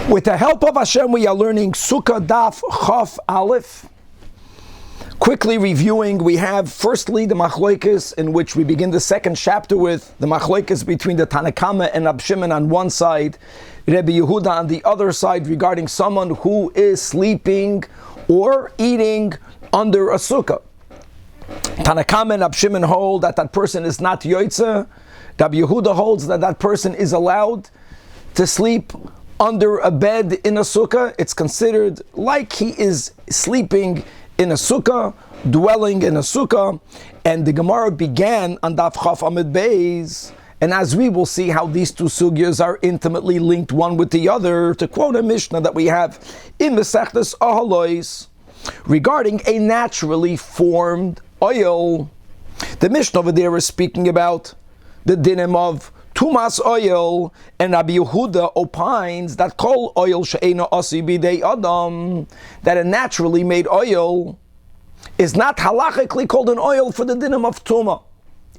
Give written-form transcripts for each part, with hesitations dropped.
With the help of Hashem, we are learning Sukah Daf Chaf Aleph. Quickly reviewing, we have firstly the machlokes, in which we begin the second chapter with the machlokes between the Tanach and Rab Shimon on one side, Rabbi Yehuda on the other side, regarding someone who is sleeping or eating under a sukkah. Tanach and Rab Shimon hold that that person is not yotzeh. Rabbi Yehuda holds that that person is allowed to sleep under a bed in a sukkah. It's considered like he is sleeping in a sukkah, dwelling in a sukkah. And the Gemara began on Daf Chaf Amid Beis, and as we will see how these two sugyas are intimately linked one with the other, to quote a Mishnah that we have in Masechtas Ahalois regarding a naturally formed oil. The Mishnah over there is speaking about the dinim of Tumas oil, and Rabbi Yehuda opines that kol oil she'eino asi bidei adam, that a naturally made oil is not halachically called an oil for the dinim of tuma.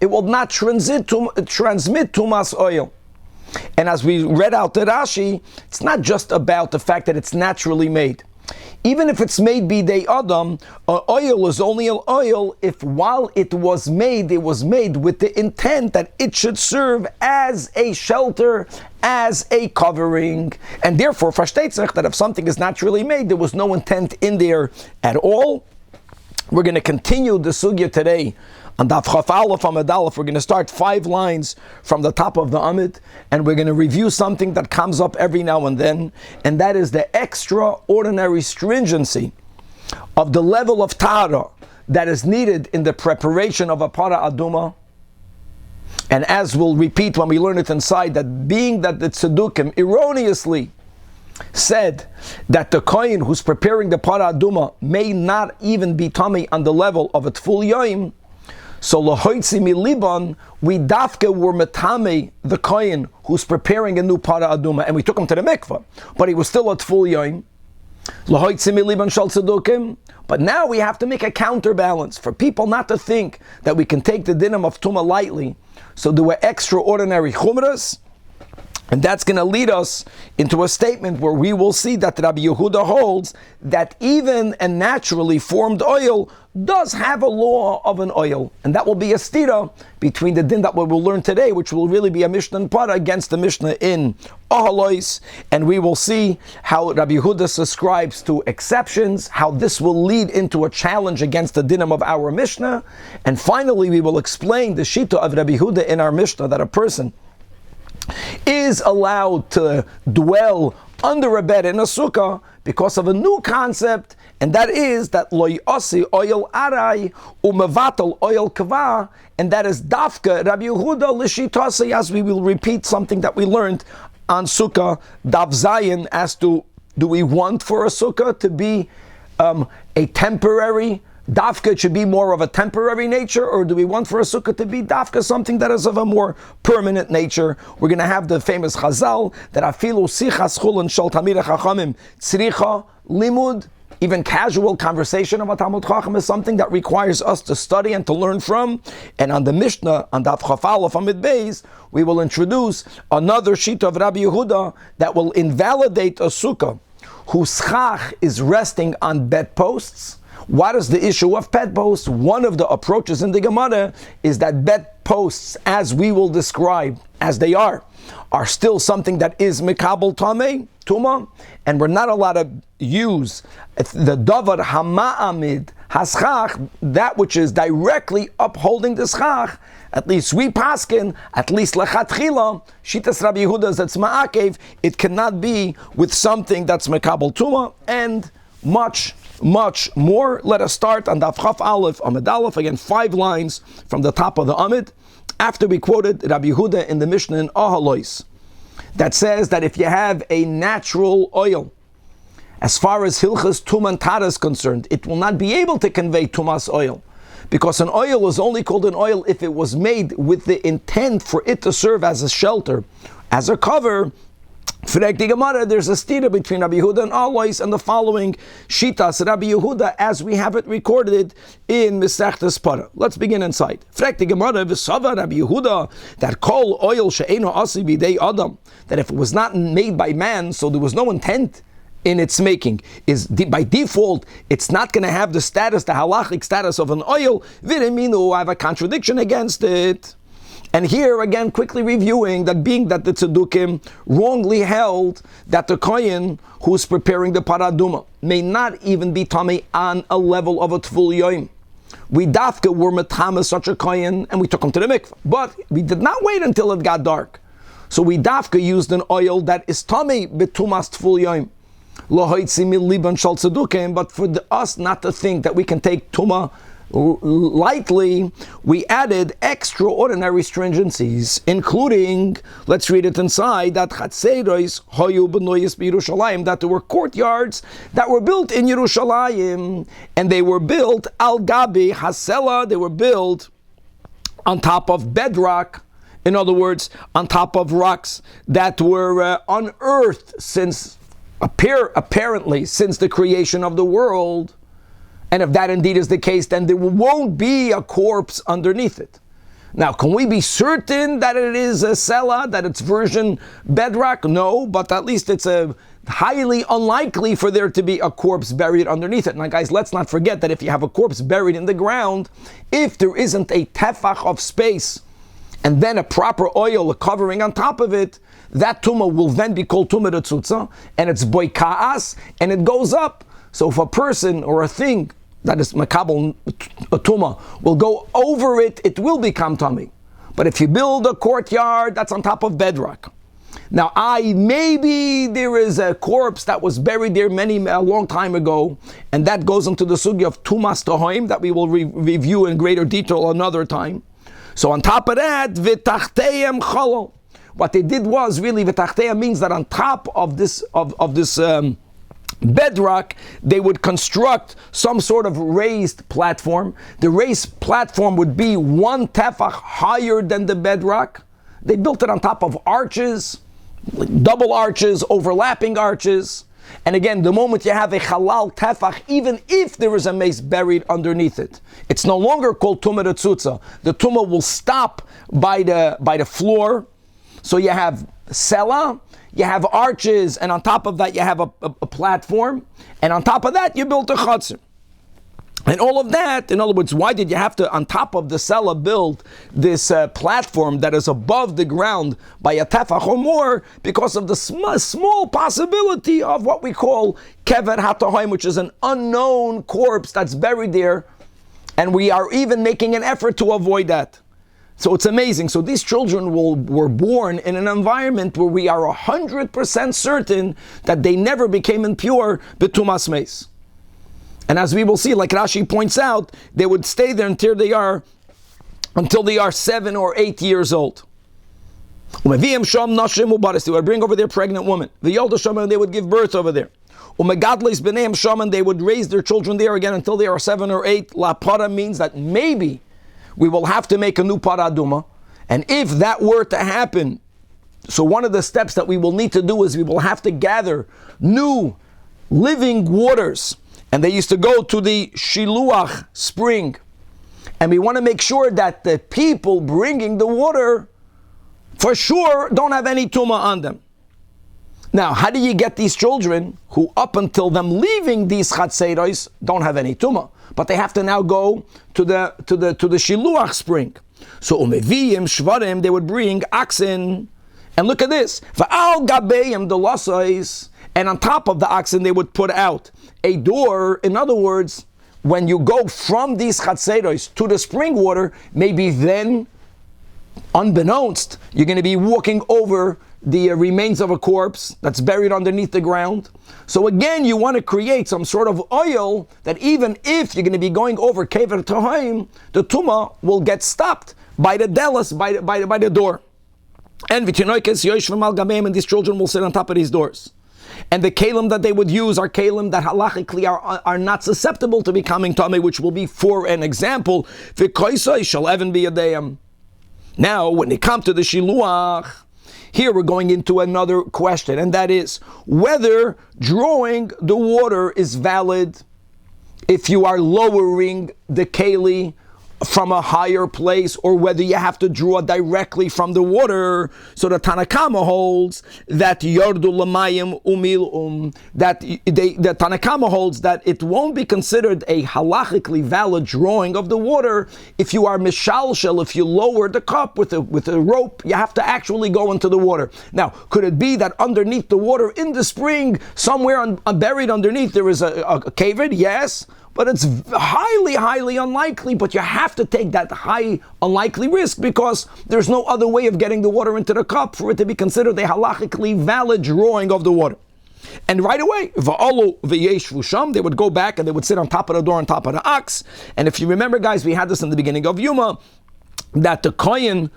It will not transmit tumas oil. And as we read out the Rashi, it's not just about the fact that it's naturally made. Even if it's made bidei adam, oil is only an oil if while it was made with the intent that it should serve as a shelter, as a covering. And therefore, versteht that if something is naturally made, there was no intent in there at all. We're going to continue the sugya today on Daf Chaf Aleph Amid Aleph. We're going to start 5 lines from the top of the Amid, and we're going to review something that comes up every now and then, and that is the extraordinary stringency of the level of tahara that is needed in the preparation of a para aduma. And as we'll repeat when we learn it inside, that being that the tzedukim erroneously said that the kohen who's preparing the para aduma may not even be tummy on the level of a tful yoim, so lahoitzi miliban, we dafke were metame the kohen who's preparing a new para aduma, and we took him to the mikvah, but he was still at full yoim. Lahoitzi miliban shal tzedukim. But now we have to make a counterbalance for people not to think that we can take the dinim of tuma lightly. So there were extraordinary chumras. And that's going to lead us into a statement where we will see that Rabbi Yehuda holds that even a naturally formed oil does have a law of an oil. And that will be a stira between the din that we will learn today, which will really be a Mishnah and Para against the Mishnah in Ahalois. And we will see how Rabbi Yehuda subscribes to exceptions, how this will lead into a challenge against the dinim of our Mishnah. And finally, we will explain the shita of Rabbi Yehuda in our Mishnah, that a person is allowed to dwell under a bed in a sukkah because of a new concept, and that is that lo yasi oil arai umevatal oil kava, and that is dafka Rabbi Yehuda l'shitasi, as we will repeat something that we learned on Sukkah Daf Zayin, as to do we want for a sukkah to be a temporary dafka, it should be more of a temporary nature, or do we want for a sukkah to be dafka something that is of a more permanent nature? We're going to have the famous Chazal that afilu sichas chulin shel tamid chachamim tzricha limud. Even casual conversation about Talmud Chacham is something that requires us to study and to learn from. And on the Mishnah, on Daf Chaf Aleph Amid Beis, we will introduce another sheet of Rabbi Yehuda that will invalidate a sukkah whose schach is resting on bedposts. What is the issue of bedposts? One of the approaches in the Gemara is that bedposts, as we will describe, as they are still something that is mikabel tamei, tuma, and we're not allowed to use the davar hama'amid haschach, that which is directly upholding the schach. At least we paskin, at least lechatchila, shitas Rabbi Yehuda that's ma'akev, it cannot be with something that's mikabel tuma, and much more. Let us start on Daf Chaf Aleph Amid Aleph, again 5 lines from the top of the Amid, after we quoted Rabbi Yehuda in the Mishnah in Ahalois, that says that if you have a natural oil, as far as Hilchas Tum and Tara is concerned, it will not be able to convey Tumas oil, because an oil is only called an oil if it was made with the intent for it to serve as a shelter, as a cover. Frek the Gemara, there's a stira between Rabbi Yehuda and Alois and the following Shitas Rabbi Yehuda as we have it recorded in Masechtas Para. Let's begin inside. Frek the Gemara, V'sava Rabbi Yehuda, that kol oil she'eno asi b'dei Adam, that if it was not made by man, so there was no intent in its making, is by default, it's not going to have the status, the halachic status of an oil. V'reminu, I have a contradiction against it. And here again, quickly reviewing that being that the Tzedukim wrongly held that the Kohen who's preparing the Paraduma may not even be Tamei on a level of a Tvul Yoim. We dafka were Metame such a Kohen and we took him to the mikveh. But we did not wait until it got dark. So we dafka used an oil that is Tamei Betumas Tvul Yoim. But for us not to think that we can take Tumah lightly, we added extraordinary stringencies, including, let's read it inside, that that there were courtyards that were built in Yerushalayim, and they were built al gabi hasela, they were built on top of bedrock. In other words, on top of rocks that were unearthed apparently since the creation of the world. And if that indeed is the case, then there won't be a corpse underneath it. Now, can we be certain that it is a sela, that it's virgin bedrock? No, but at least it's a highly unlikely for there to be a corpse buried underneath it. Now, guys, let's not forget that if you have a corpse buried in the ground, if there isn't a tefach of space and then a proper oil covering on top of it, that tumah will then be called tumah retzutza, and it's boikaas, and it goes up. So if a person or a thing that is makabel a tumah will go over it, it will become tummy. But if you build a courtyard that's on top of bedrock, now maybe there is a corpse that was buried there a long time ago, and that goes into the sugya of tumas tohoim that we will review in greater detail another time. So on top of that, v'tachteim chalo. What they did was really v'tachteim means that on top of this bedrock, they would construct some sort of raised platform. The raised platform would be one tefach higher than the bedrock. They built it on top of arches, like double arches, overlapping arches. And again, the moment you have a halal tefach, even if there is a mace buried underneath it, it's no longer called tumah retzutza. The tumah will stop by the floor. So you have sela, you have arches, and on top of that you have a platform, and on top of that you built a chutzner. And all of that, in other words, why did you have to, on top of the sela, build this platform that is above the ground by a tefach or more? Because of the small possibility of what we call kever hatahoim, which is an unknown corpse that's buried there, and we are even making an effort to avoid that. So it's amazing. So these children were born in an environment where we are 100% certain that they never became impure b'tumas meis. And as we will see, like Rashi points out, they would stay there until they are 7 or 8 years old. They would bring over their pregnant women. They would give birth over there. They would raise their children there again until they are 7 or 8. La para means that maybe we will have to make a new paraduma. And if that were to happen, so one of the steps that we will need to do is we will have to gather new living waters. And they used to go to the shiluach spring. And we want to make sure that the people bringing the water for sure don't have any tumah on them. Now, how do you get these children who up until them leaving these chatzeros don't have any tumah? But they have to now go to the shiluach spring. So umeviyim shvarim, they would bring oxen, and look at this. Va'al gabeim the lasais, and on top of the oxen they would put out a door. In other words, when you go from these chatzeros to the spring water, maybe then, unbeknownst, you're going to be walking over the remains of a corpse that's buried underneath the ground. So again, you want to create some sort of oil that even if you're going to be going over kever tohaim, the tumah will get stopped by the delas, by the door. And these children will sit on top of these doors. And the kalim that they would use are kalim that halachically are not susceptible to becoming tamei, which will be, for an example, now when they come to the shiluach, here we're going into another question, and that is whether drawing the water is valid if you are lowering the keli from a higher place, or whether you have to draw directly from the water. So the Tanach holds that Yordu Lamayim Umil that the Tanach holds that it won't be considered a halachically valid drawing of the water if you are mishalshel, if you lower the cup with a rope, you have to actually go into the water. Now, could it be that underneath the water in the spring, somewhere buried underneath, there is a cave-in? Yes. But it's highly, highly unlikely, but you have to take that high unlikely risk because there's no other way of getting the water into the cup for it to be considered a halachically valid drawing of the water. And right away, they would go back and they would sit on top of the door, on top of the ox. And if you remember, guys, we had this in the beginning of Yuma, that the kohen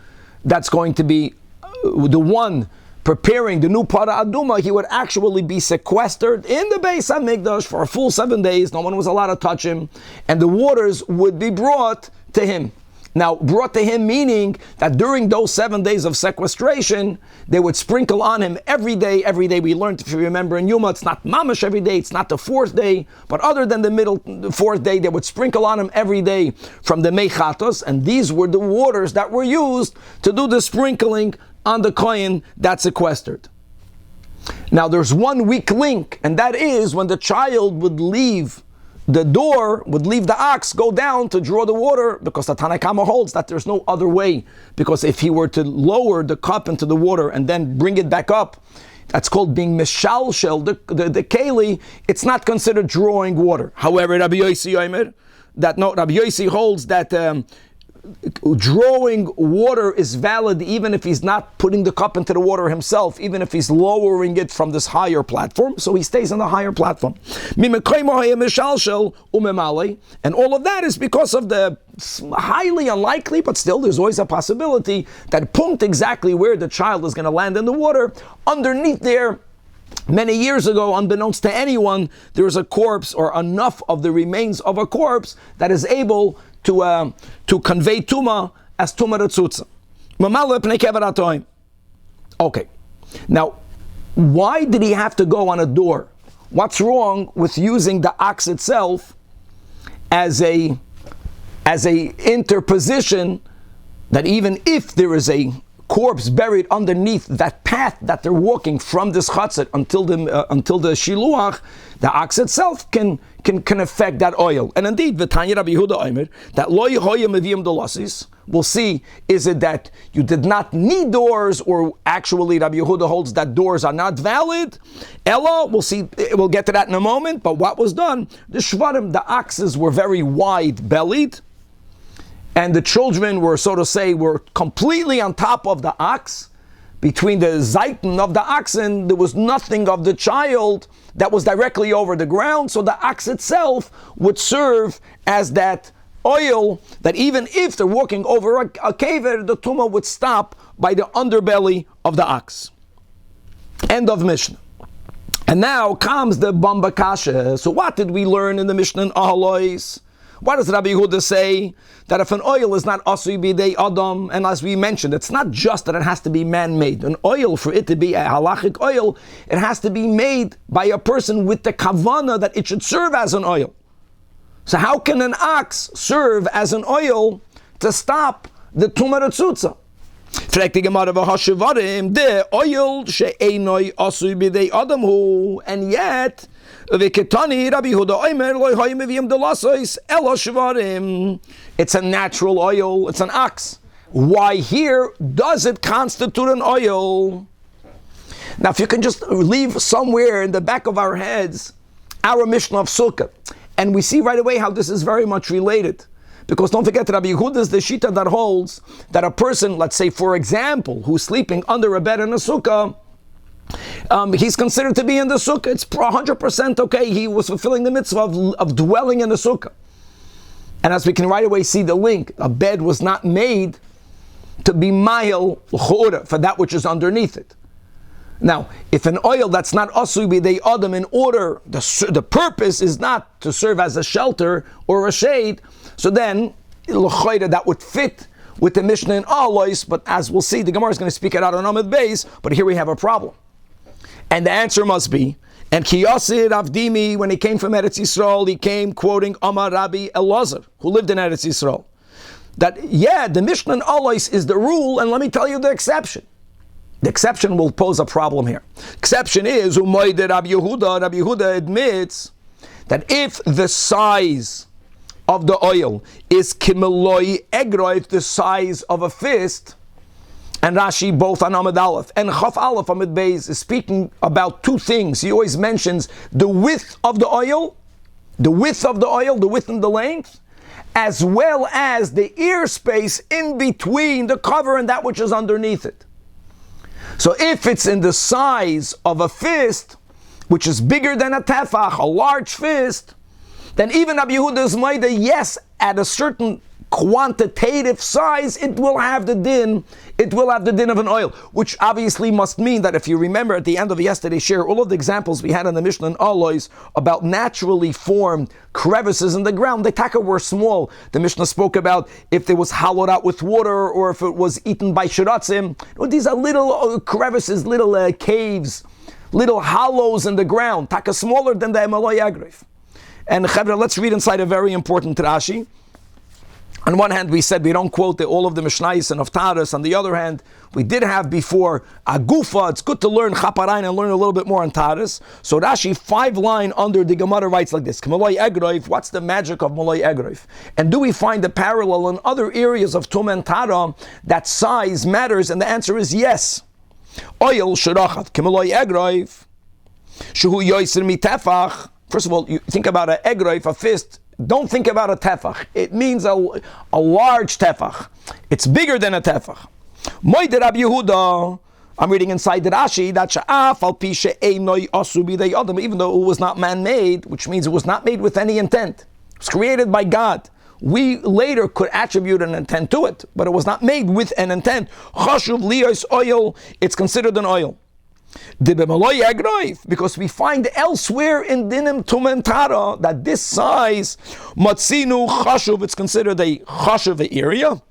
that's going to be the one preparing the new Para Aduma, he would actually be sequestered in the Beis HaMikdash for a full 7 days. No one was allowed to touch him. And the waters would be brought to him. Now, brought to him meaning that during those 7 days of sequestration, they would sprinkle on him every day. Every day we learned, if you remember in Yuma, it's not mamash every day, it's not the 4th day, but other than the 4th day, they would sprinkle on him every day from the Meichatos, and these were the waters that were used to do the sprinkling on the kohen that's sequestered. Now there's one weak link, and that is when the child would leave the door, would leave the ox, go down to draw the water, because the Tanach holds that there's no other way, because if he were to lower the cup into the water and then bring it back up, that's called being mishalshel, the keli, it's not considered drawing water. However, Rabbi Yossi holds that drawing water is valid even if he's not putting the cup into the water himself, even if he's lowering it from this higher platform, so he stays on the higher platform. And all of that is because of the highly unlikely, but still there's always a possibility, that punct exactly where the child is going to land in the water, underneath there, many years ago, unbeknownst to anyone, there is a corpse or enough of the remains of a corpse that is able to convey tuma as tuma retzutza. Okay, now why did he have to go on a door? What's wrong with using the ox itself as a interposition, that even if there is a corpse buried underneath that path that they're walking from this chatzit until the shiluach, the ox itself can affect that oil. And indeed, v'tanya Rabbi Yehuda Omer, that lo yehoya meviim dolasis, we'll see, is it that you did not need doors, or actually Rabbi Yehuda holds that doors are not valid? Ella, we'll see, we'll get to that in a moment, but what was done, the shvarim, the oxes were very wide-bellied, and the children were, so to say, were completely on top of the ox. Between the zayton of the oxen, there was nothing of the child that was directly over the ground, so the ox itself would serve as that oil, that even if they're walking over a kever, the tumah would stop by the underbelly of the ox. End of Mishnah. And now comes the Bamba Kasha. So what did we learn in the Mishnah in Ahalois? What does Rabbi Yehuda say? That if an oil is not asui bidei adam, and as we mentioned, it's not just that it has to be man-made. An oil, for it to be a halachic oil, it has to be made by a person with the kavana that it should serve as an oil. So how can an ox serve as an oil to stop the tumah retzutza? The oil she'einoi asui bidei adam hu, and yet it's a natural oil, it's an ox. Why here does it constitute an oil? Now, if you can just leave somewhere in the back of our heads our Mishnah of Sukah, and we see right away how this is very much related. Because don't forget, Rabbi Yehuda is the shita that holds that a person, let's say for example, who's sleeping under a bed in a sukkah, he's considered to be in the sukkah. It's 100% okay. He was fulfilling the mitzvah of dwelling in the sukkah. And as we can right away see the link, a bed was not made to be ma'il l'chora, for that which is underneath it. Now, if an oil that's not asui b'dei adam, in order, the purpose is not to serve as a shelter or a shade, so then l'chora that would fit with the Mishnah in Alois, but as we'll see, the Gemara is going to speak it out on Amud Beis, but here we have a problem. And the answer must be, and Kiyasid Avdimi, when he came from Eretz Yisrael, he came quoting Amar Rabbi Elazar, who lived in Eretz Yisrael. That, the Mishnah in Alois is the rule, and let me tell you the exception. The exception will pose a problem here. Exception is, Rabbi Yehuda admits that if the size of the oil is kimeloi egroif, the size of a fist, and Rashi both on Amud Aleph and Chaf Aleph Amud Beis is speaking about two things. He always mentions the width of the oil, the width and the length, as well as the ear space in between the cover and that which is underneath it. So if it's in the size of a fist, which is bigger than a tefach, a large fist, then even Rabbi Yehuda's Maida, yes, at a certain quantitative size, it will have the din of an oil, which obviously must mean that if you remember at the end of yesterday's share, all of the examples we had in the Mishnah and Alois about naturally formed crevices in the ground, the taka were small. The Mishnah spoke about if it was hollowed out with water or if it was eaten by shiratzim. These are little crevices, little caves, little hollows in the ground, taka smaller than the Emaloi Agrif. And Chevra, let's read inside a very important Rashi. On one hand, we said we don't quote all of the Mishnayos and of Taras. On the other hand, we did have before Agufa. It's good to learn Chaparain and learn a little bit more on Taras. So Rashi, 5 line under the Gemara writes like this: Maloi Egroif, what's the magic of Maloi Egroif? And do we find a parallel in other areas of Tum and Tara that size matters? And the answer is yes. Oil Shirachat, Maloi Egroif, Shuhu Yoiser Mitefach. First of all, you think about an egroif, a fist. Don't think about a tefach. It means a large tefach. It's bigger than a tefach. Moed Rabbi Yehuda, I'm reading inside the Rashi, that sha'af al pishe einoi asu bidei adam, even though it was not man-made, which means it was not made with any intent. It was created by God. We later could attribute an intent to it, but it was not made with an intent. Chashuv liyos oil, it's considered an oil. Because we find elsewhere in Dinim Tumentara that this size, Matzinu Chashuv, it's considered a Chashuv area.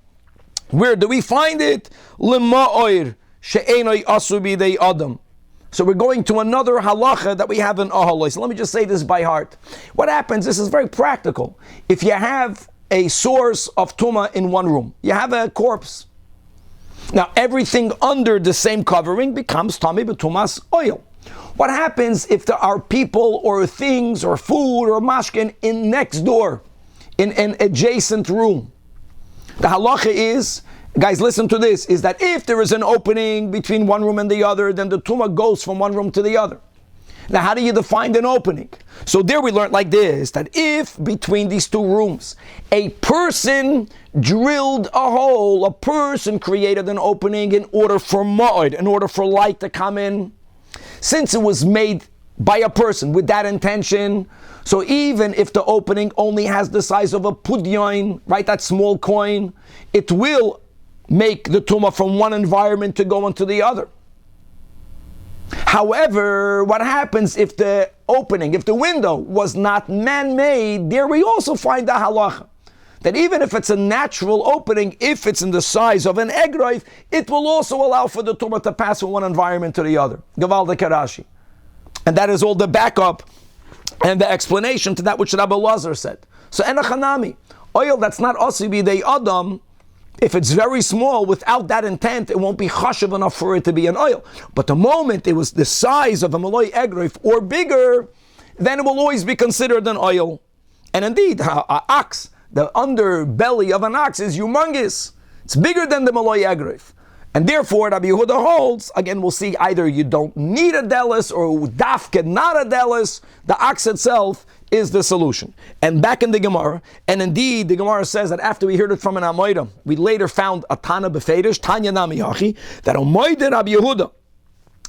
Where do we find it? Lema'oir she'enoi asu bidei adam. So we're going to another halacha that we have in Ahaloi. So let me just say this by heart. What happens, this is very practical. If you have a source of Tuma in one room, you have a corpse. Now, everything under the same covering becomes Tami B'Tumas oil. What happens if there are people or things or food or mashkin in next door, in an adjacent room? The halacha is, guys, listen to this, is that if there is an opening between one room and the other, then the Tuma goes from one room to the other. Now, how do you define an opening? So there we learned like this, that if between these two rooms, a person drilled a hole, a person created an opening in order for ma'od, in order for light to come in, since it was made by a person with that intention, so even if the opening only has the size of a pudyon, right, that small coin, it will make the tumah from one environment to go into the other. However, what happens if the opening, if the window was not man-made? There we also find the halacha that even if it's a natural opening, if it's in the size of an egroif, it will also allow for the tumah to pass from one environment to the other. Gavalda Karashi. And that is all the backup and the explanation to that which Rabbi Elazar said. So enachanami, oil that's not asibi de adam, if it's very small, without that intent, it won't be chashav enough for it to be an oil. But the moment it was the size of a maloi egroif or bigger, then it will always be considered an oil. And indeed, an ox, the underbelly of an ox is humongous. It's bigger than the maloi egroif. And therefore, Rabbi Yehuda holds, again, we'll see either you don't need a delis or dafke not a delis, the ox itself is the solution. And back in the Gemara, and indeed the Gemara says that after we heard it from an Amoida, we later found a Tana Befedish, Tanya Namiyachi, that Amoida Rabbi Yehuda,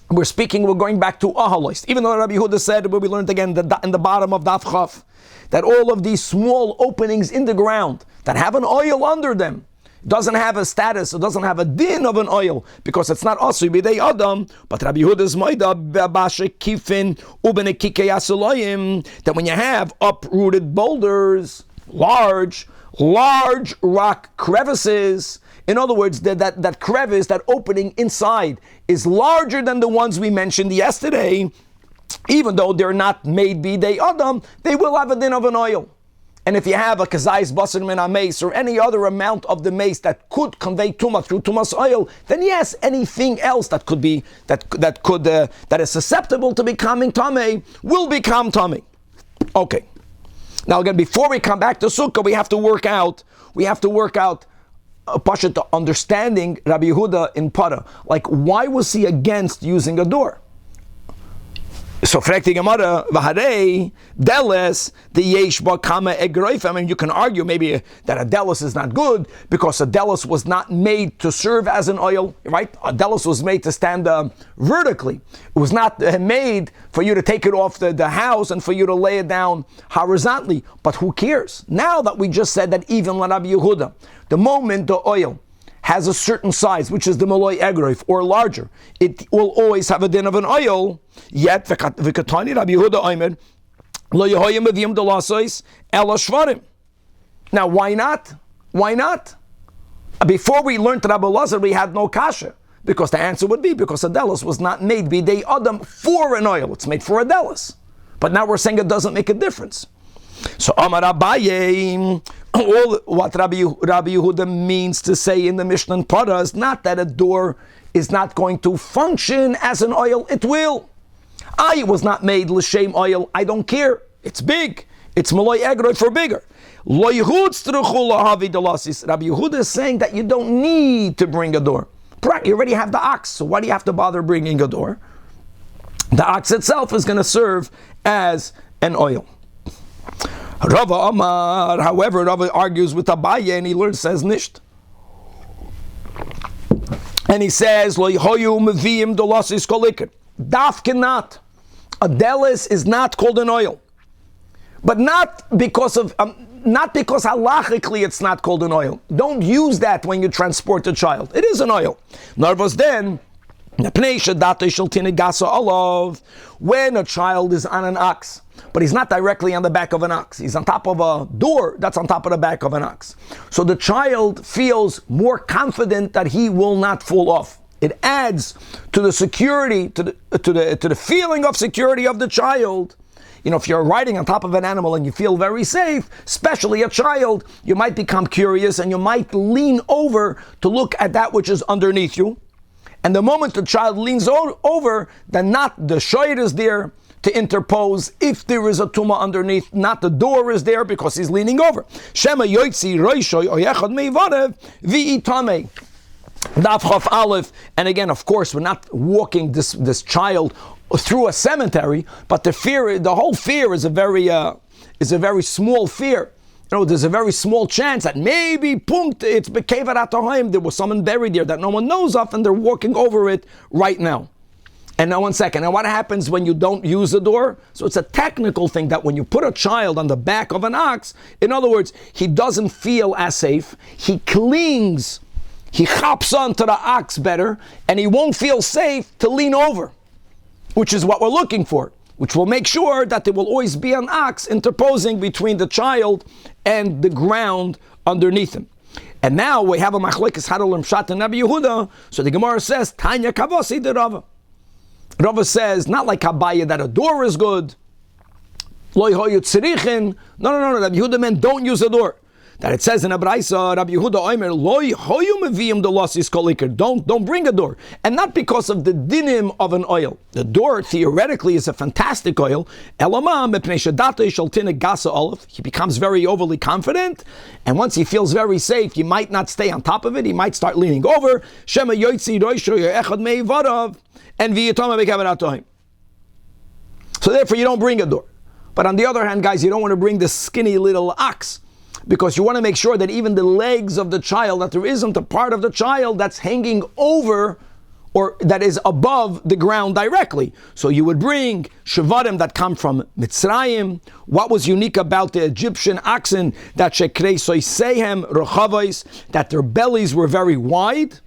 we're going back to Ahaloist, even though Rabbi Yehuda said, where we learned again in the bottom of Daf Chaf, that all of these small openings in the ground that have an oil under them, doesn't have a status, it doesn't have a din of an oil, because it's not asui b'dei adam, but Rabbi Yehuda's maida b'abashe kifin ubenekike yaseloyim, that when you have uprooted boulders, large rock crevices, In other words, that crevice, that opening inside, is larger than the ones we mentioned yesterday. Even though they're not made bidei adam, they will have a din of an oil. And if you have a kazayis basar min mace or any other amount of the mace that could convey tumah through tumah's oil, then yes, anything else that could be that is susceptible to becoming tamei will become tamei. Okay. Now again, before we come back to Sukkah, we have to work out a pasha to understanding Rabbi Yehuda in Para. Like, why was he against using a door? So, frekti Gemara, v'harei deles the yesh ba kama egroif. I mean, you can argue maybe that a delis is not good because a delis was not made to serve as an oil, right? A delis was made to stand vertically. It was not made for you to take it off the house and for you to lay it down horizontally. But who cares? Now that we just said that even Rabbi Yehuda, the moment the oil has a certain size, which is the maloi egroif, or larger, it will always have a din of an oil. Yet, v'katani Rabbi Yehuda oimer, lo yehoyim avim delasois ela shvarim. Now, why not? Why not? Before we learned Rabbi Lazar, we had no kasha, because the answer would be because a delis was not made bidei adam for an oil; it's made for a delis. But now we're saying it doesn't make a difference. So Amar Abaye, all what Rabbi Yehuda means to say in the Mishnah and Para is not that a door is not going to function as an oil. It will. It was not made l'shem oil. I don't care. It's big. It's maloi egroi for bigger. Lo Yehud lahavi delasis. Rabbi Yehuda is saying that you don't need to bring a door. You already have the ox, so why do you have to bother bringing a door? The ox itself is going to serve as an oil. Rava Amar, however, Rava argues with Abaye and he says nisht. And he says, Lo yehoyu meviyim dolasis kolikir. Daf cannot. A delis is not called an oil. But not because halachically it's not called an oil. Don't use that when you transport a child. It is an oil. Narvas then, when a child is on an ox, but he's not directly on the back of an ox. He's on top of a door that's on top of the back of an ox. So the child feels more confident that he will not fall off. It adds to the security, to the feeling of security of the child. You know, if you're riding on top of an animal and you feel very safe, especially a child, you might become curious and you might lean over to look at that which is underneath you. And the moment the child leans over, then not the shiur is there to interpose if there is a tumah underneath, not the door is there because he's leaning over. Shema yoitzi roishoy oyechad meivarev v'itame. Daf Chaf Aleph, and again, of course, we're not walking this child through a cemetery, but the whole fear is a very small fear. You know, there's a very small chance that maybe it's bekever at home. There was someone buried there that no one knows of, and they're walking over it right now. And now, 1 second. And what happens when you don't use the door? So it's a technical thing that when you put a child on the back of an ox, in other words, he doesn't feel as safe. He clings. He hops onto the ox better, and he won't feel safe to lean over, which is what we're looking for, which will make sure that there will always be an ox interposing between the child and the ground underneath him. And now we have a machlekes Harolim Shat and Rabbi Yehuda. So the Gemara says, Tanya Kavasi de Rava. Rava says, not like Abaye that a door is good. Lo yehoyu tzirichin. No. Rabbi Yehuda meant don't use a door. That it says in a Braisa, Rabbi Yehuda Omer, Lo yehoyu meviyim delasis kolikir. Don't bring a door. And not because of the dinim of an oil. The door theoretically is a fantastic oil. Elamah mepnei shadato shaltinek gasa olive. He becomes very overly confident, and once he feels very safe, he might not stay on top of it. He might start leaning over. Shema yoitzi roisho echad meivarav and v'yitama bekaver atohim. So therefore, you don't bring a door. But on the other hand, guys, you don't want to bring this skinny little ox, because you want to make sure that even the legs of the child, that there isn't a part of the child that's hanging over or that is above the ground directly. So you would bring shavarim that come from Mitzrayim. What was unique about the Egyptian oxen? That shekrei soisehem rochavos, that their bellies were very wide.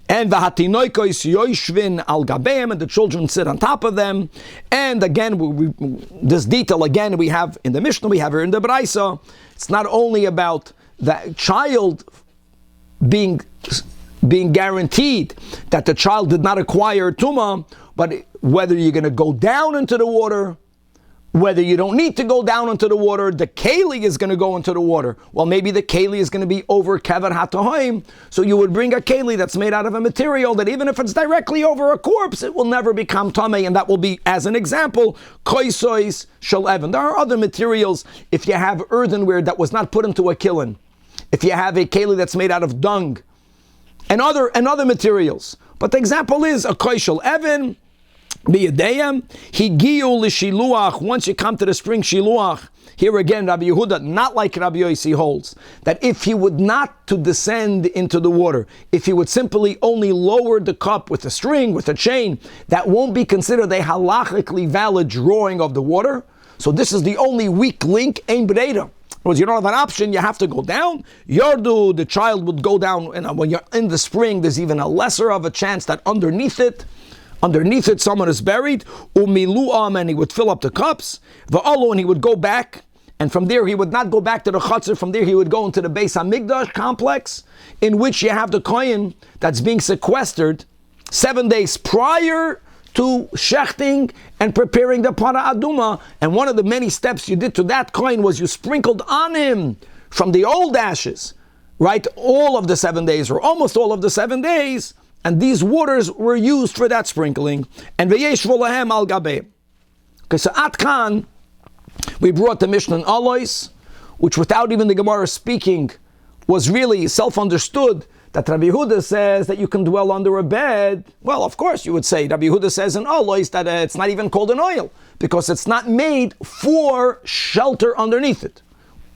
And v'hatinoikos yoishvin al gabeim, and the children sit on top of them. And again, this detail again we have in the Mishnah, we have here in the Braisa. It's not only about the child being guaranteed that the child did not acquire tumah, but whether you're going to go down into the water, whether you don't need to go down into the water, the keli is going to go into the water. Well, maybe the keli is going to be over kever hatahoim, so you would bring a keli that's made out of a material that even if it's directly over a corpse, it will never become tamei, and that will be, as an example, koisois shel even. There are other materials. If you have earthenware that was not put into a kiln, if you have a keli that's made out of dung, and other materials. But the example is a koishel even. B'yadeyam, higiyu l'shiluach. Once you come to the spring shiluach, here again, Rabbi Yehuda, not like Rabbi Yossi, holds that if he would not to descend into the water, if he would simply only lower the cup with a string, with a chain, that won't be considered a halachically valid drawing of the water. So this is the only weak link, ein b'reida. Because you don't have an option, you have to go down. Yardu, the child would go down, and when you're in the spring, there's even a lesser of a chance that underneath it someone is buried. Umilu'am, and he would fill up the cups. Va'alu, and he would go back, and from there he would not go back to the chutzner. From there he would go into the Beis HaMikdash complex, in which you have the kohen that's being sequestered 7 days prior to shechting and preparing the para aduma. And one of the many steps you did to that kohen was you sprinkled on him from the old ashes, right? All of the 7 days, or almost all of the 7 days. And these waters were used for that sprinkling. And v'yeshvu lahem al gabeh. Okay, so at Khan, we brought the Mishnah in Alois, which without even the Gemara speaking, was really self-understood, that Rabbi Yehuda says that you can dwell under a bed. Well, of course you would say, Rabbi Yehuda says in Alois that it's not even called an oil, because it's not made for shelter underneath it.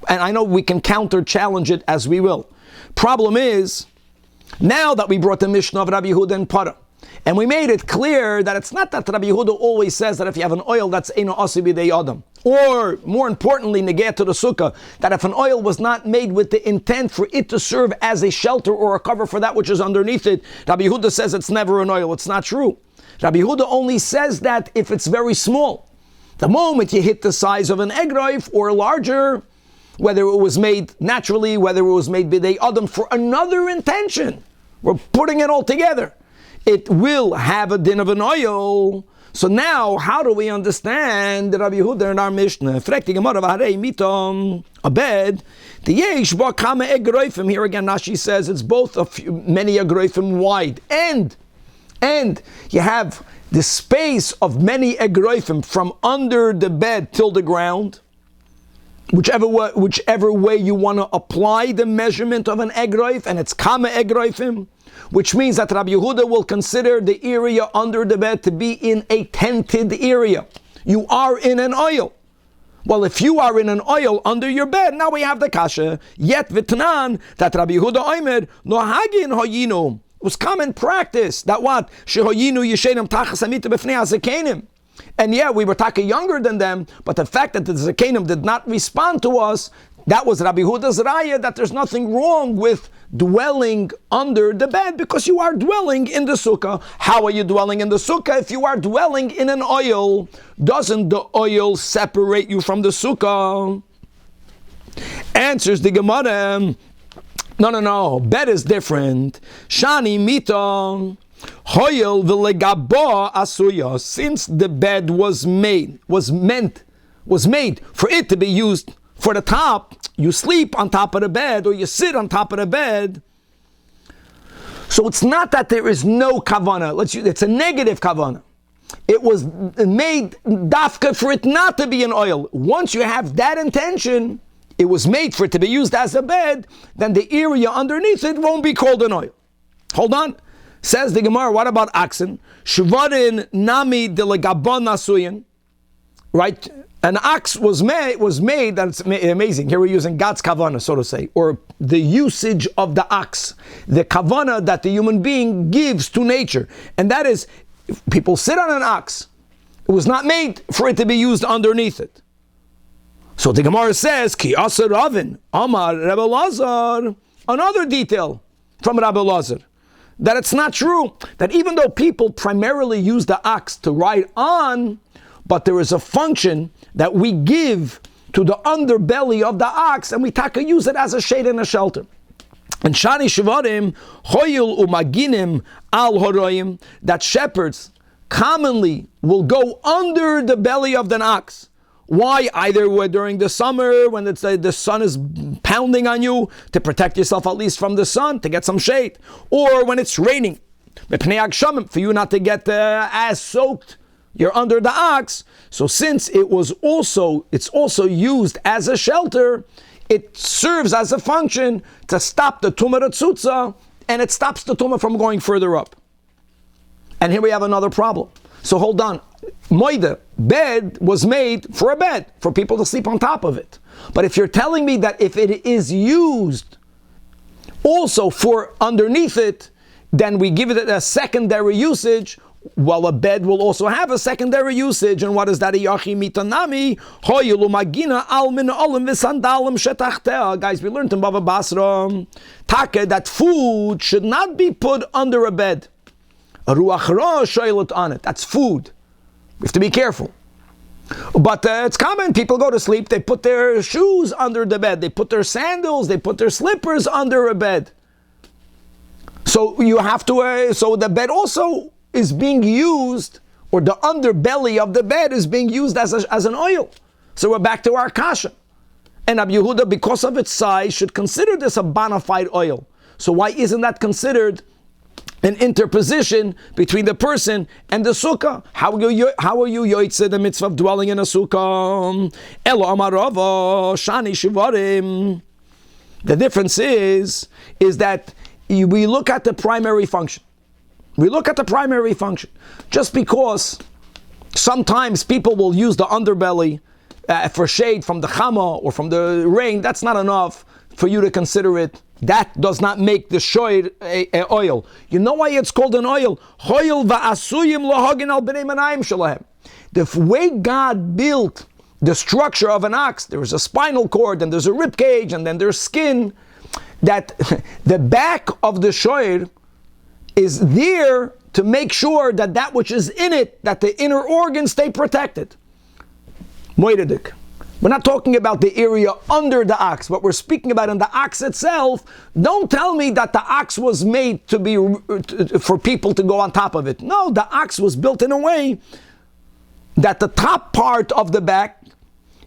And I know we can counter-challenge it as we will. Problem is, now that we brought the Mishnah of Rabbi Yehuda and Para, and we made it clear that it's not that Rabbi Yehuda always says that if you have an oil that's eino asi b'dei adam, or more importantly, negeh to the Sukah, that if an oil was not made with the intent for it to serve as a shelter or a cover for that which is underneath it, Rabbi Yehuda says it's never an oil. It's not true. Rabbi Yehuda only says that if it's very small. The moment you hit the size of an egg reif or larger, whether it was made naturally, whether it was made b'dei adam for another intention, we're putting it all together, it will have a din of an oil. So now, how do we understand the Rabbi Yehuda in our Mishnah? A bed. The yesh ba kama egroifim. Here again, Rashi says it's both many egroifim wide, and you have the space of many egroifim from under the bed till the ground. Whichever way you want to apply the measurement of an egroif, and it's kama egroifim, which means that Rabbi Yehuda will consider the area under the bed to be in a tented area. You are in an oil. Well, if you are in an oil under your bed, now we have the kasha. Yet v'tanan, that Rabbi Yehuda oimer, no hagin hoyinu. It was common practice that what? Shehoyinu yishenim tachas amita b'fnei hazakenim. And yeah, we were talking younger than them, but the fact that the zakenim did not respond to us, that was Rabbi Yehuda's raya, that there's nothing wrong with dwelling under the bed, because you are dwelling in the sukkah. How are you dwelling in the sukkah? If you are dwelling in an oil, doesn't the oil separate you from the sukkah? Answers the Gemara, no, bed is different. Shani mita hoyel v'legabo asuya. Since the bed was made for it to be used for the top, you sleep on top of the bed or you sit on top of the bed. So it's not that there is no kavanah. It's a negative kavanah. It was made dafka for it not to be an oil. Once you have that intention, it was made for it to be used as a bed, then the area underneath it won't be called an oil. Hold on. Says the Gemara, what about oxen? Shvarin nami de legabon nasuyin. Right? An ox was made, that's amazing. Here we're using God's kavanah, so to say, or the usage of the ox, the kavanah that the human being gives to nature. And that is, if people sit on an ox, it was not made for it to be used underneath it. So the Gemara says, Ki asar ravin, Amar Rebbe Lazar, another detail from Rebbe Lazar, that it's not true, that even though people primarily use the ox to ride on, but there is a function that we give to the underbelly of the ox, and we use it as a shade and a shelter. And Shani Shavarim, Hoyul Umaginim Al Horoyim, that shepherds commonly will go under the belly of the ox. Why? Either during the summer, when the sun is pounding on you, to protect yourself at least from the sun, to get some shade, or when it's raining, for you not to get as soaked, you're under the ox. So since it's also used as a shelter, it serves as a function to stop the tumah tzutza, and it stops the tumah from going further up. And here we have another problem. So hold on. Moide, bed was made for a bed, for people to sleep on top of it. But if you're telling me that if it is used also for underneath it, then we give it a secondary usage. Well, a bed will also have a secondary usage. And what is that? Guys, we learned in Bava Basra that food should not be put under a bed. Ruach ra shoylet on it. That's food. We have to be careful. But it's common. People go to sleep. They put their shoes under the bed. They put their sandals. They put their slippers under a bed. So you have to. So the bed also is being used, or the underbelly of the bed is being used as an oil. So we're back to our kasha. And Rabbi Yehuda, because of its size, should consider this a bona fide oil. So why isn't that considered an interposition between the person and the sukkah? How are you yoytze the mitzvah of dwelling in a sukkah? Elo amarava shani shivarim. The difference is that we look at the primary function. We look at the primary function. Just because sometimes people will use the underbelly for shade from the chama or from the rain, that's not enough for you to consider it. That does not make the shiur a oil. You know why it's called an oil? The way God built the structure of an ox, there's a spinal cord, and there's a rib cage, and then there's skin, that the back of the shiur is there to make sure that which is in it, that the inner organs stay protected. Moededik. We're not talking about the area under the ox, but we're speaking about in the ox itself. Don't tell me that the ox was made to be for people to go on top of it. No, the ox was built in a way that the top part of the back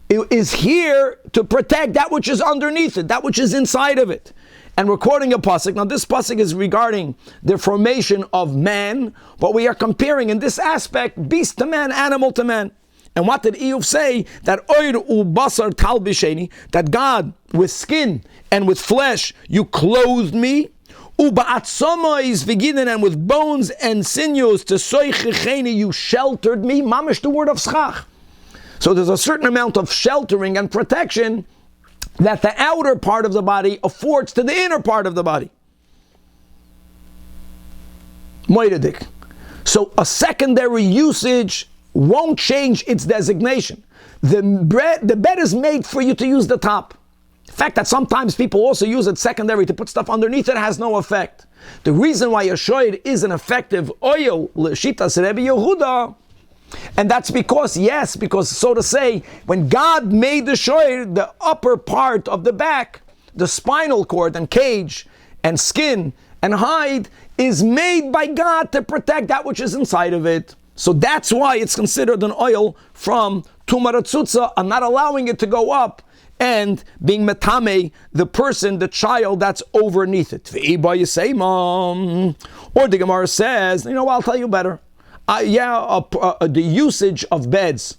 is here to protect that which is underneath it, that which is inside of it. And we're quoting a pasuk. Now this pasuk is regarding the formation of man, but we are comparing in this aspect beast to man, animal to man. And what did Iyov say? That oir ubasar talbisheni, that God with skin and with flesh you clothed me, uba'atzomais viginin, and with bones and sinews to soichecheni you sheltered me. Mamish, the word of schach. So there's a certain amount of sheltering and protection that the outer part of the body affords to the inner part of the body. Moededik. So a secondary usage won't change its designation. The bed is made for you to use the top. The fact that sometimes people also use it secondary to put stuff underneath it has no effect. The reason why a shiur is an effective oil, l'shitas Rebbe Yehuda, and that's because so to say, when God made the shiur, the upper part of the back, the spinal cord and cage and skin and hide is made by God to protect that which is inside of it. So that's why it's considered an oil from tumah tzutza, and not allowing it to go up and being metame the person, the child that's underneath it. Or the Gemara says, I'll tell you better. The usage of beds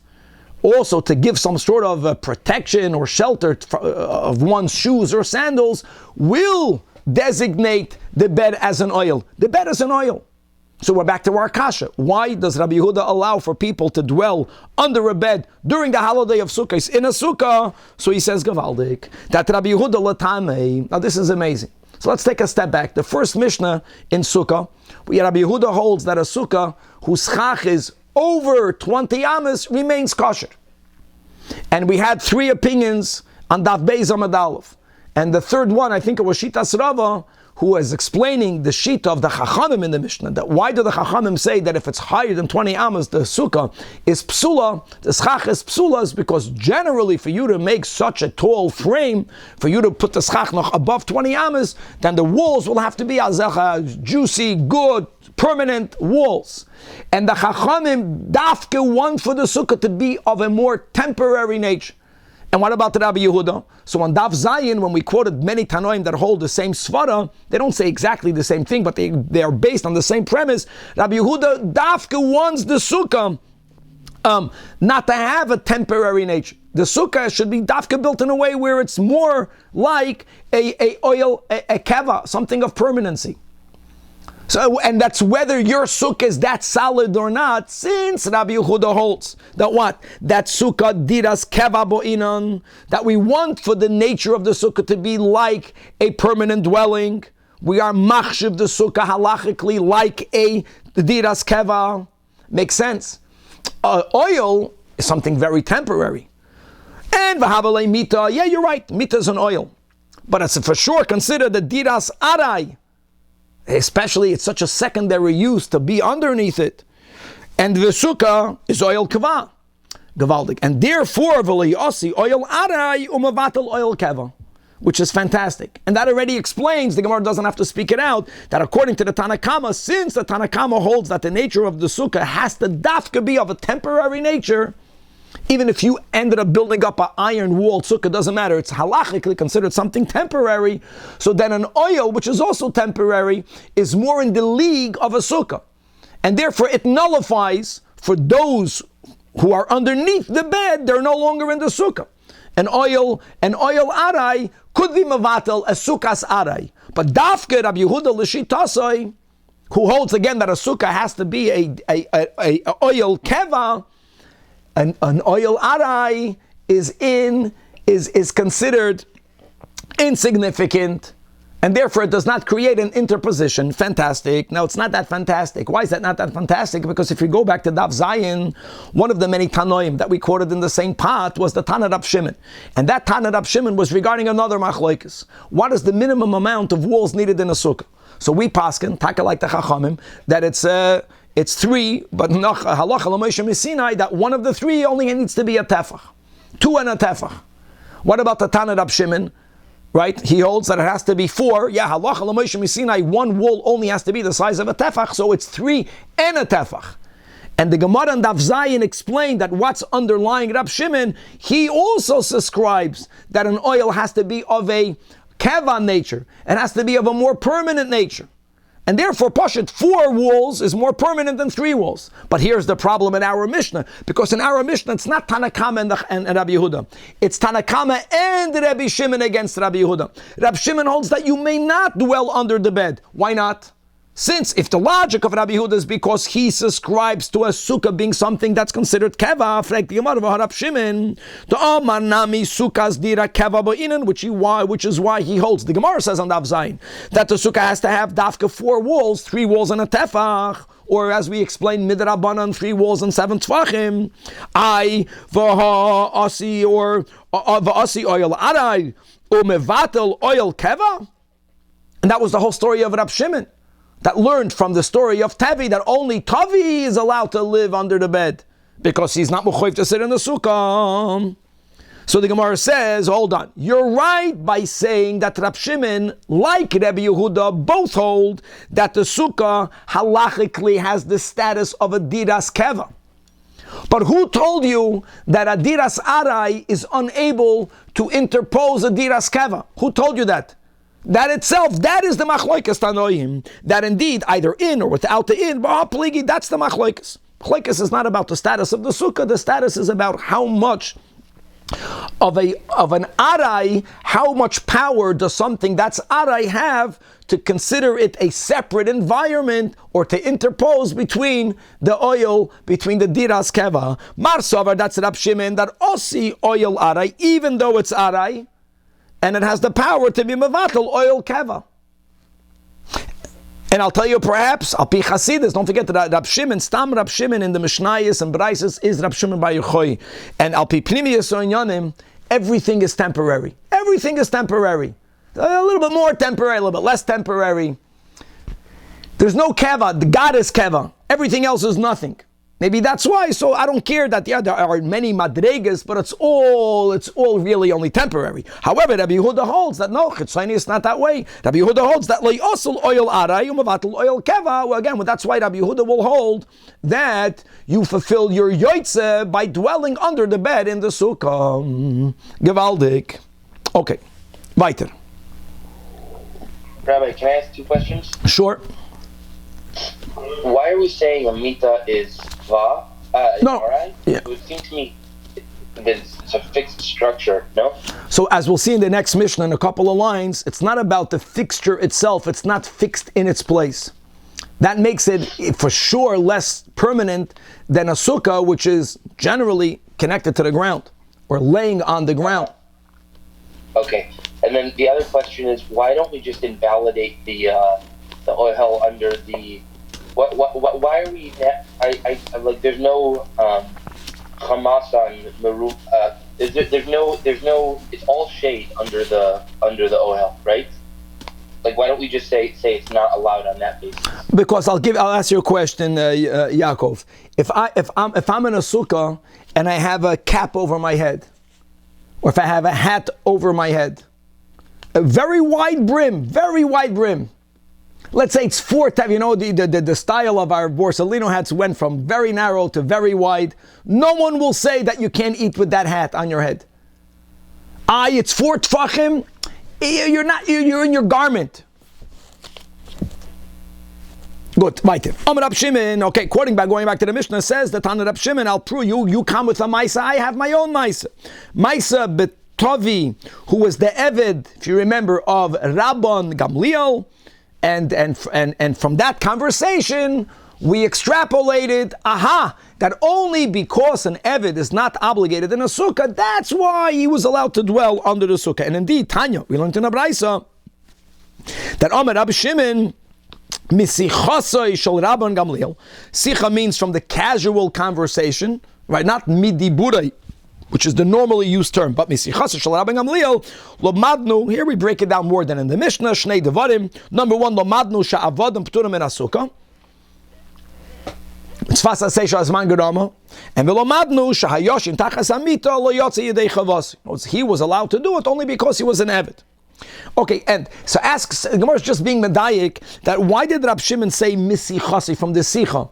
also to give some sort of protection or shelter of one's shoes or sandals will designate the bed as an oil. The bed is an oil. So we're back to our kasha. Why does Rabbi Yehuda allow for people to dwell under a bed during the holiday of Sukkah? In a Sukkah, so he says, Gavaldik, that Rabbi Yehuda latame. Now this is amazing. So let's take a step back. The first Mishnah in Sukah, Rabbi Yehuda holds that a Sukkah whose schach is over 20 amas remains kosher. And we had three opinions on Daf Beis Amud Aleph. And the third one, I think it was Shitas Rava, who is explaining the shita of the Chachamim in the Mishnah, that why do the Chachamim say that if it's higher than 20 amas, the Sukah is psula, the schach is psula, is because generally for you to make such a tall frame, for you to put the schach noch above 20 amas, then the walls will have to be juicy, good, permanent walls. And the Chachamim dafke want for the Sukah to be of a more temporary nature. And what about the Rabbi Yehuda? So on Daf Zayin, when we quoted many Tanoim that hold the same svara, they don't say exactly the same thing, but they are based on the same premise. Rabbi Yehuda dafke wants the Sukkah not to have a temporary nature. The Sukkah should be dafke built in a way where it's more like a keva, something of permanency. So, and that's whether your sukkah is that solid or not, since Rabbi Yehuda holds that what? That sukkah diras keva bo'inan, that we want for the nature of the sukkah to be like a permanent dwelling. We are machshiv the sukkah halachically like a diras keva. Makes sense. Oil is something very temporary. And v'havalei mita, yeah, you're right, mita is an oil. But it's for sure considered the diras arai. Especially, it's such a secondary use to be underneath it. And the sukkah is oil kava. Gavaldik. And therefore, v'liyasi oil arai umavatal oil kava. Which is fantastic. And that already explains, the Gemara doesn't have to speak it out, that according to the Tanach, since the Tanach holds that the nature of the sukkah has to dafka be of a temporary nature, even if you ended up building up an iron walled sukkah, doesn't matter. It's halachically considered something temporary. So then an oil, which is also temporary, is more in the league of a sukkah. And therefore it nullifies for those who are underneath the bed, they're no longer in the sukkah. An oil arai could be mavatal a sukkah's arai. But dafke Rabbi Yehuda l'shitasai, who holds again that a sukkah has to be a oil keva, an oil arai is considered insignificant, and therefore it does not create an interposition. Fantastic. Now it's not that fantastic. Why is that not that fantastic? Because if you go back to Daf Zayin, one of the many Tanoim that we quoted in the same pot was the Tanach Rab Shimon. And that Tanach Rab Shimon was regarding another machlokes. What is the minimum amount of walls needed in a sukkah? So we paskin, taka like the Chachamim, that it's three, but halacha l'Moshe Missinai, that one of the three only needs to be a tefach. 2 and a tefach. What about the Tanach Rab Shimon? Right? He holds that it has to be 4. Yeah, halacha l'Moshe Missinai, one wall only has to be the size of a tefach, so it's 3 and a tefach. And the Gemara and Daf Zayin explained that what's underlying Rab Shimon, he also subscribes that an oil has to be of a keva nature. It has to be of a more permanent nature. And therefore, Pashat, 4 walls is more permanent than 3 walls. But here's the problem in our Mishnah. Because in our Mishnah, it's not Tanakama and Rabbi Yehuda. It's Tanakama and Rabbi Shimon against Rabbi Yehuda. Rabbi Shimon holds that you may not dwell under the bed. Why not? Since if the logic of Rabbi Yehuda is because he subscribes to a sukkah being something that's considered keva, Rabbi Shimon, the Amar Nami sukkahs dira keva bo'inan, which is why he holds. The Gemara says on Daf Zayin that the sukkah has to have dafka 4 walls, 3 walls and a tefach, or as we explained, midrabanan 3 walls and 7 tefachim. I v'ha asi or v'asi oil arai umevatel oil keva, and that was the whole story of Rabbi Shimon, that learned from the story of Tavi that only Tavi is allowed to live under the bed because he's not mechuyev to sit in the sukkah. So the Gemara says, hold on, you're right by saying that Rab Shimon, like Rabbi Yehuda, both hold that the sukkah halachically has the status of a diras keva. But who told you that a diras arai is unable to interpose a diras keva? Who told you that? That itself, that is the machlokes tanoim. That indeed, either in or without the in, that's the machlokes. Machlokes is not about the status of the sukkah. The status is about how much of an arai, how much power does something that's arai have to consider it a separate environment or to interpose between the oil, between the diras keva. Marsover, that's Rab Shimon, that osi oil arai, even though it's arai, and it has the power to be mevatel oil keva. And I'll tell you, perhaps, al pi Chasidus, don't forget that Rab Shimon, Stam Rab Shimon in the Mishnayos and Braisos is Rab Shimon Bar Yochai. And al pi Pnimiyos Onyanim, everything is temporary. Everything is temporary. A little bit more temporary, a little bit less temporary. There's no keva. The God is keva. Everything else is nothing. Maybe that's why. So I don't care that there are many madregas, but it's all really only temporary. However, Rabbi Yehuda holds that no, chitzoni is not that way. Rabbi Yehuda holds that lo yosul oil aray umavatul oil keva. Well, again, that's why Rabbi Yehuda will hold that you fulfill your yoitze by dwelling under the bed in the sukkah. Gewaldig. Okay, weiter. Rabbi, can I ask 2 questions? Sure. Why are we saying a mita is va? No. Right? Yeah. It would seem to me that it's a fixed structure, no? So as we'll see in the next Mishnah in a couple of lines, it's not about the fixture itself. It's not fixed in its place. That makes it for sure less permanent than a sukkah, which is generally connected to the ground or laying on the ground. Okay. And then the other question is, why don't we just invalidate the oil under the? Why are we? I like. There's no chamas on meru. There's no. It's all shade under the oil, right? Like, why don't we just say it's not allowed on that basis? Because I'll ask you a question, Yaakov. If I'm in a sukkah and I have a cap over my head, or if I have a hat over my head, a very wide brim. Let's say it's 4 times. You know, the style of our Borsalino hats went from very narrow to very wide. No one will say that you can't eat with that hat on your head. It's 4 tfachim. You're in your garment. Good, weiter. Amar Rab Shimon, okay, going back to the Mishnah, says that Tanach Rab Shimon, I'll prove you come with a maisa, I have my own maisa. Maisa Betovi, who was the Eved, if you remember, of Rabban Gamliel, and from that conversation, we extrapolated, that only because an Eved is not obligated in a sukkah, that's why he was allowed to dwell under the sukkah. And indeed, Tanya, we learned in a Braisa, that Amar Rab Shimon, Misichasai shel Rabban Gamliel. Sicha means from the casual conversation, right? Not midiburai, which is the normally used term, but Misichasai shel Rabban Gamliel. Lomadnu. Here we break it down more than in the Mishnah. Shnei devarim. Number 1, lomadnu sha'avadim pturim in asukah. It's fast as seisha azman gerama. And velomadnu shahayoshim tachas amita lo yotze yedei chavasi. He was allowed to do it only because he was an Eved. Okay, and so asks, Gemara is just being medayik, that why did Rab Shimon say misichasi from the sicha?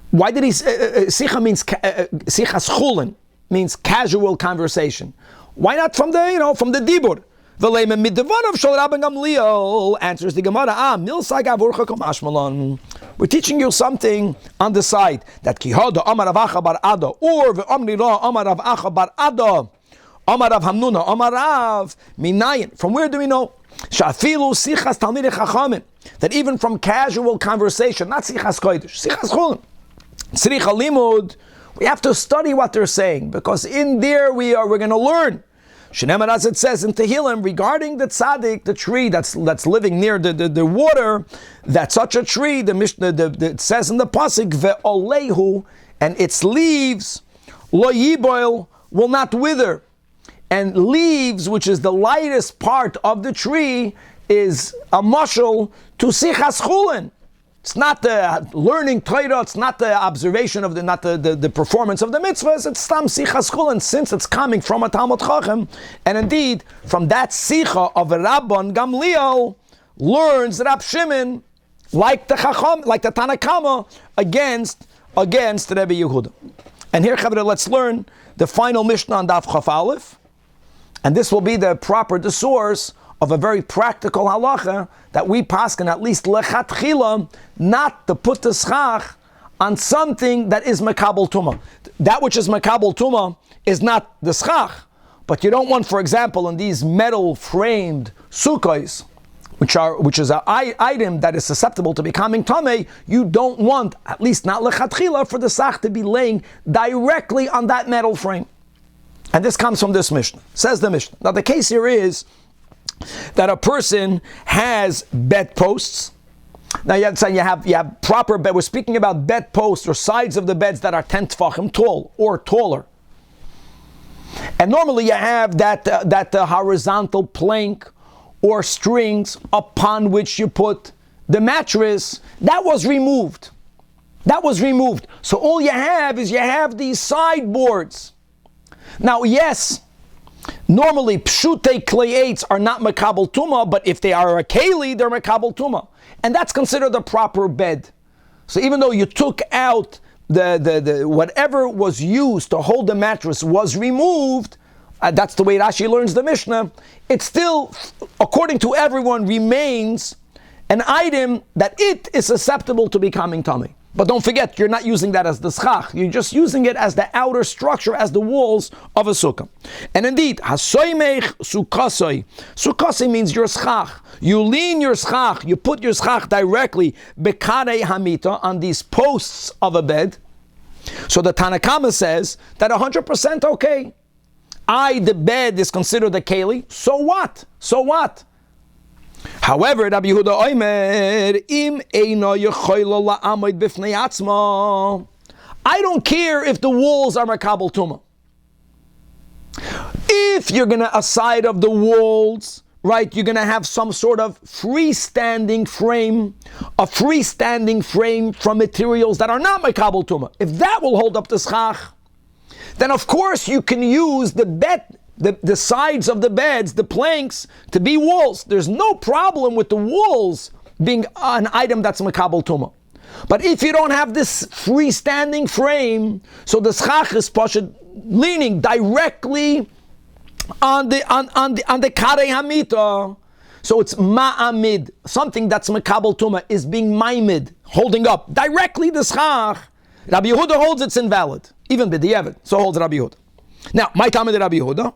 Why did he, sicha means, sichas chulin, means casual conversation. Why not from the, from the dibur? V'leimen midavanav shel Rabban Gamliel, answers the Gemara, milsai gavurcha kamashmalon. We're teaching you something on the side, that kihada amar Rav Acha bar Ada, or v'amri ra amar Rav Acha bar Ada, Amar Rav Hamnuna, Amar Rav Minayin. From where do we know? Shafilu sichas talmidei chachamim. That even from casual conversation, not sichas kodesh, sichas chulin, tzricha limud, we have to study what they're saying, because in there we're going to learn. Shenemar, as it says in Tehillim, regarding the tzaddik, the tree that's living near the water, that such a tree, the Mishnah, it says in the pasuk, ve'olehu, and its leaves, lo yiboil, will not wither. And leaves, which is the lightest part of the tree, is a mashal to sichas chulin. It's not the learning Torah, it's not the observation of the performance of the mitzvahs, it's tam sichas chulin, since it's coming from a Talmud Chacham. And indeed, from that sicha of Rabban Gamliel, learns Rab Shimon, like the Chacham, like the Tanakama, against Rebbe Yehuda. And here, Chavre, let's learn the final Mishnah on Daf Chaf Aleph. And this will be the source of a very practical halacha that we paskin, at least lechatchila, not to put the schach on something that is mekabel tumah. That which is mekabel tumah is not the schach, but you don't want, for example, in these metal framed sukkahs, which is an item that is susceptible to becoming tamei, you don't want, at least not lechatchila, for the schach to be laying directly on that metal frame. And this comes from this Mishnah. Says the Mishnah. Now the case here is that a person has bedposts. Now you have proper bed. We're speaking about bedposts or sides of the beds that are 10 tefachim tall or taller. And normally you have that horizontal plank or strings upon which you put the mattress, that was removed. That was removed. So all you have is these sideboards. Now, yes, normally pshutei kleyates are not makabel tuma, but if they are a keli, they're makabel tuma, and that's considered a proper bed. So even though you took out the whatever was used to hold the mattress was removed, that's the way Rashi learns the Mishnah, it still, according to everyone, remains an item that it is susceptible to becoming tummy. But don't forget, you're not using that as the schach. You're just using it as the outer structure, as the walls of a sukkah. And indeed, hasoymech sukasoi. Sukasoi means your schach. You lean your schach, you put your schach directly bekarei hamita, on these posts of a bed. So the Tanach says that 100% okay. The bed is considered a keli. So what? So what? However, Rabbi Yehuda Omer, im eino yechoilo la'amoid b'fnei atzma. I don't care if the walls are makabel tuma. If you're going to, aside of the walls, right, you're going to have some sort of freestanding frame, a freestanding frame from materials that are not makabel tuma. If that will hold up the schach, then of course you can use the bed, the sides of the beds, the planks, to be walls. There's no problem with the walls being an item that's makabel tuma. But if you don't have this freestanding frame, so the schach is leaning directly on the karei hamita, so it's ma'amid, something that's makabel tuma is being ma'amid, holding up directly the schach. Rabbi Yehuda holds it's invalid, even b'diavad. So holds Rabbi Yehuda. Now, my time of Rabbi Yehuda.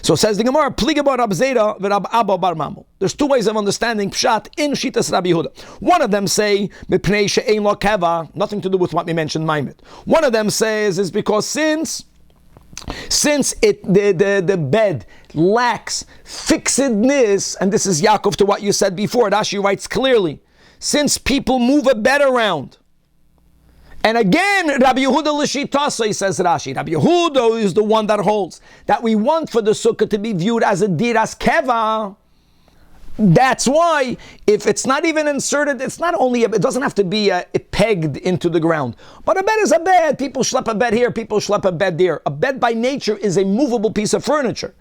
So says the Gemara, Pligaba Rab Zera v'Rab Abba Bar Mamul. There's two ways of understanding pshat in Shitas Rabbi Yehuda. One of them say mipnei she'ein lo keva, nothing to do with what we mentioned ma'amid. One of them says is because since the bed lacks fixedness, and this is Yaakov to what you said before. Rashi writes clearly, since people move a bed around. And again, Rabbi Yehuda l'shitasa, says Rashi. Rabbi Yehuda is the one that holds that we want for the sukkah to be viewed as a diras keva. That's why, if it's not even inserted, it's not only, it doesn't have to be pegged into the ground. But a bed is a bed. People schlep a bed here, people schlep a bed there. A bed by nature is a movable piece of furniture.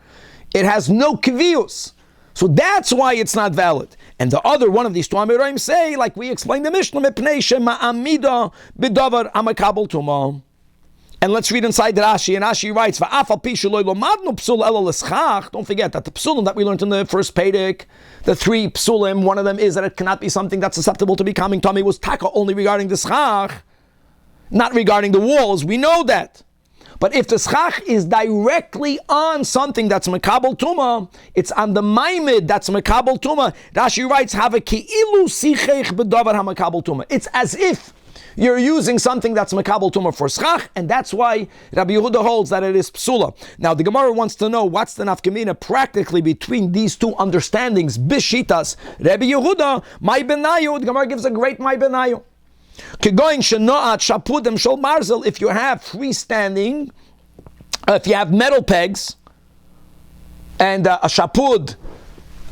It has no kvius. So that's why it's not valid. And the other one of these two Amirayim say, like we explained the Mishnah, ma'amida b'davar amakabel tuma. And let's read inside the Rashi. And Rashi writes, don't forget that the psulim that we learned in the first Perek, the three psulim, one of them is that it cannot be something that's susceptible to becoming tummy, was taka only regarding the schach, not regarding the walls. We know that. But if the schach is directly on something that's makabel tuma, it's on the maimid that's makabel tuma. Rashi writes, "Have a ki'ilu sichech b'davar hamakabel tuma." It's as if you're using something that's makabel tuma for schach, and that's why Rabbi Yehuda holds that it is psula. Now the Gemara wants to know what's the nafkamina practically between these two understandings. Bishitas, Rabbi Yehuda, my benayu. The Gemara gives a great my benayu. If you have freestanding, if you have metal pegs and a shapud,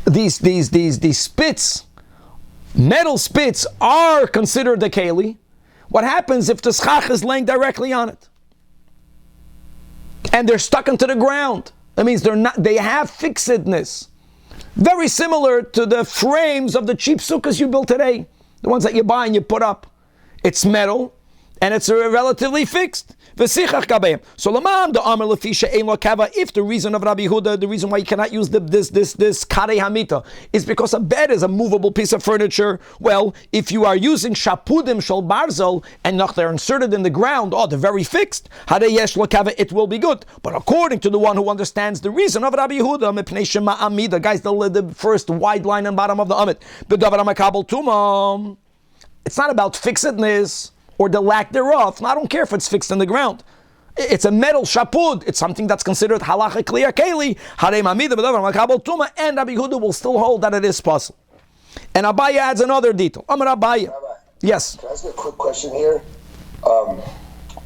these spits, metal spits are considered a keli. What happens if the schach is laying directly on it and they're stuck into the ground? That means they have fixedness, very similar to the frames of the cheap sukkahs you build today, the ones that you buy and you put up. It's metal, and it's relatively fixed. So if the reason of Rabbi Yehuda, the reason why you cannot use this karei hamita is because a bed is a movable piece of furniture. Well, if you are using shapudim shel barzel and they're inserted in the ground, they're very fixed, it will be good. But according to the one who understands the reason of Rabbi Yehuda, guys, the first wide line and bottom of the amit, it's not about fixedness or the lack thereof. I don't care if it's fixed in the ground. It's a metal shapud. It's something that's considered halachically a keli. And Rabbi Yehuda will still hold that it is possible. And Abaya adds another detail. Amar Abaya. Rabbi, yes. can I ask you a quick question here?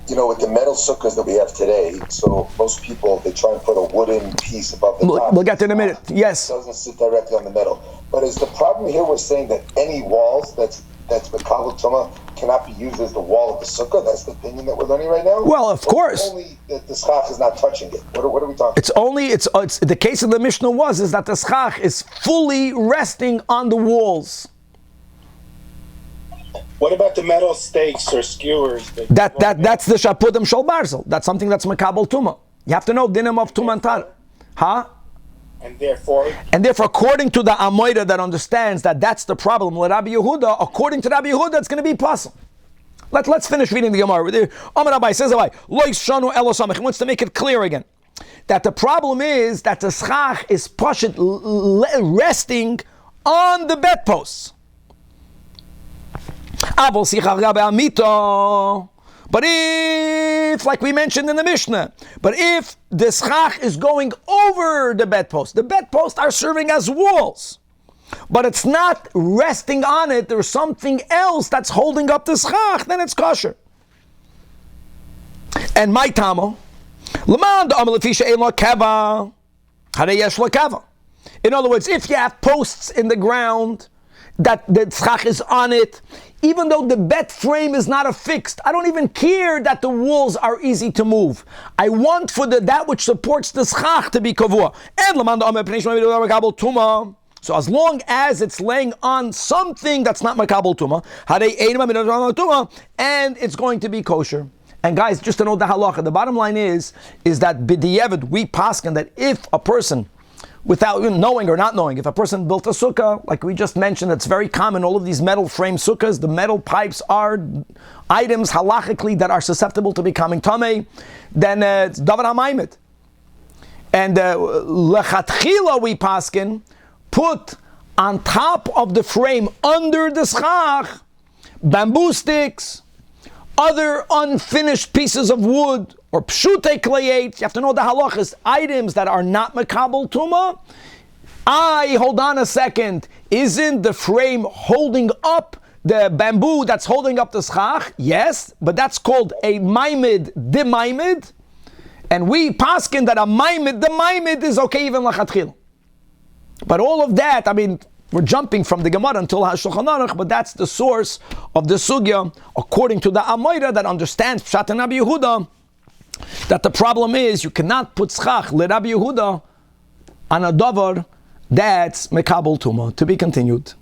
with the metal sukkahs that we have today, so most people, they try and put a wooden piece above the top. We'll get to it in a minute. Yes. It doesn't sit directly on the metal. But is the problem here we're saying that any walls that's Mekabel Tumah cannot be used as the wall of the sukkah? That's the opinion that we're learning right now? Well, of course. Only that the schach is not touching it. What are we talking about? It's the case of the Mishnah is that the schach is fully resting on the walls. What about the metal stakes or skewers? That's the shapudim shel barzel. That's something that's Mekabel Tumah. You have to know dinim of Tumah and Tar. Huh? And therefore, according to the Amoida that understands that that's the problem, Rabbi Yehuda, according to Rabbi Yehuda, it's going to be possible. Let's finish reading the Gemara. Amar Rabbi says, he wants to make it clear again that the problem is that the schach is pashut resting on the bedposts. But if, like we mentioned in the Mishnah, but if the schach is going over the bedpost are serving as walls, but it's not resting on it, there's something else that's holding up the schach, then it's kosher. And my tamo, in other words, if you have posts in the ground that the schach is on it, even though the bed frame is not affixed, I don't even care that the walls are easy to move. I want for that which supports the schach to be kavua. So as long as it's laying on something that's not makabel tuma, and it's going to be kosher. And guys, just to know the halacha, the bottom line is that b'diavad we paskin that if a person, without knowing or not knowing, if a person built a sukkah, like we just mentioned, it's very common, all of these metal frame sukkahs, the metal pipes are items halachically that are susceptible to becoming tamei, then it's davar hamayimid. And lechatchila we paskin, put on top of the frame, under the schach, bamboo sticks, other unfinished pieces of wood, or pshute klayet. You have to know the halachas, items that are not makabel tuma. Hold on a second. Isn't the frame holding up the bamboo that's holding up the schach? Yes, but that's called a maimid de maimid. And we paskin that a maimid de maimid is okay even lachatchil. But all of that, we're jumping from the Gemara until HaShulchan Aruch, but that's the source of the sugya, according to the Amoira that understands Pshat and Rabbi Yehuda, that the problem is you cannot put schach le Rabbi Yehuda on a davar that's mekabel tuma. To be continued.